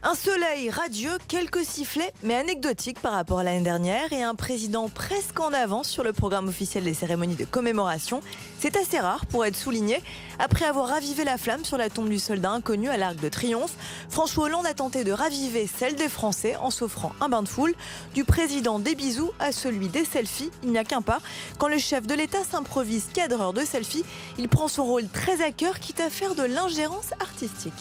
Un soleil radieux, quelques sifflets, mais anecdotiques par rapport à l'année dernière et un président presque en avance sur le programme officiel des cérémonies de commémoration. C'est assez rare pour être souligné. Après avoir ravivé la flamme sur la tombe du soldat inconnu à l'Arc de Triomphe, François Hollande a tenté de raviver celle des Français en s'offrant un bain de foule. Du président des bisous à celui des selfies, il n'y a qu'un pas. Quand le chef de l'État s'improvise cadreur de selfies, il prend son rôle très à cœur, quitte à faire de l'ingérence artistique.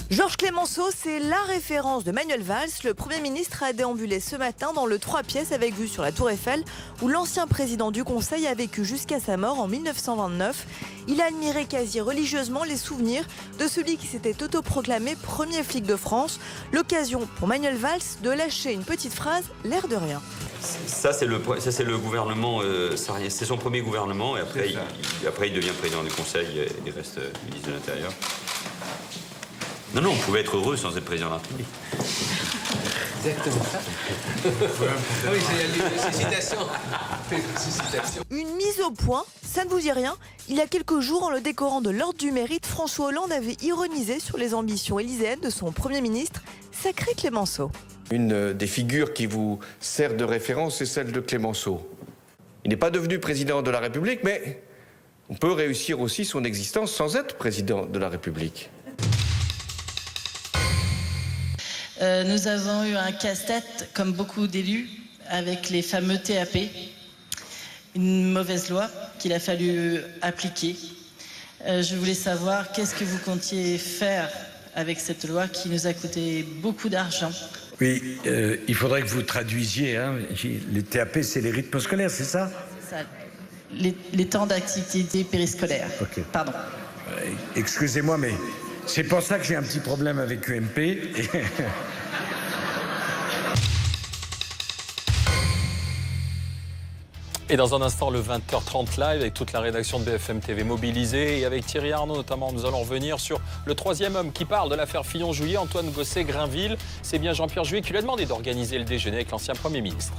Georges Clemenceau, c'est la référence de Manuel Valls. Le Premier ministre a déambulé ce matin dans le 3 pièces avec vue sur la Tour Eiffel, où l'ancien président du Conseil a vécu jusqu'à sa mort en 1929. Il a admiré quasi religieusement les souvenirs de celui qui s'était autoproclamé premier flic de France. L'occasion pour Manuel Valls de lâcher une petite phrase, l'air de rien. Ça, c'est le gouvernement, c'est son premier gouvernement, et après, il devient président du Conseil et il reste ministre de l'Intérieur. Non, on pouvait être heureux sans être président de la République. Exactement ça. Oui, c'est citation. Une mise au point, ça ne vous dit rien? Il y a quelques jours, en le décorant de l'Ordre du Mérite, François Hollande avait ironisé sur les ambitions élyséennes de son Premier ministre. Sacré Clemenceau. Une des figures qui vous sert de référence est celle de Clemenceau. Il n'est pas devenu président de la République, mais on peut réussir aussi son existence sans être président de la République. Nous avons eu un casse-tête, comme beaucoup d'élus, avec les fameux TAP, une mauvaise loi qu'il a fallu appliquer. Je voulais savoir qu'est-ce que vous comptiez faire avec cette loi qui nous a coûté beaucoup d'argent. Oui, il faudrait que vous traduisiez. Hein. Les TAP, c'est les rythmes scolaires, c'est ça? C'est ça. Les temps d'activité périscolaire. Okay. Pardon. Excusez-moi, mais c'est pour ça que j'ai un petit problème avec UMP. Et dans un instant, le 20h30 live avec toute la rédaction de BFM TV mobilisée et avec Thierry Arnaud notamment, nous allons revenir sur le troisième homme qui parle de l'affaire Fillon-Juillet, Antoine Gosset-Grainville. C'est bien Jean-Pierre Juillet qui lui a demandé d'organiser le déjeuner avec l'ancien Premier ministre.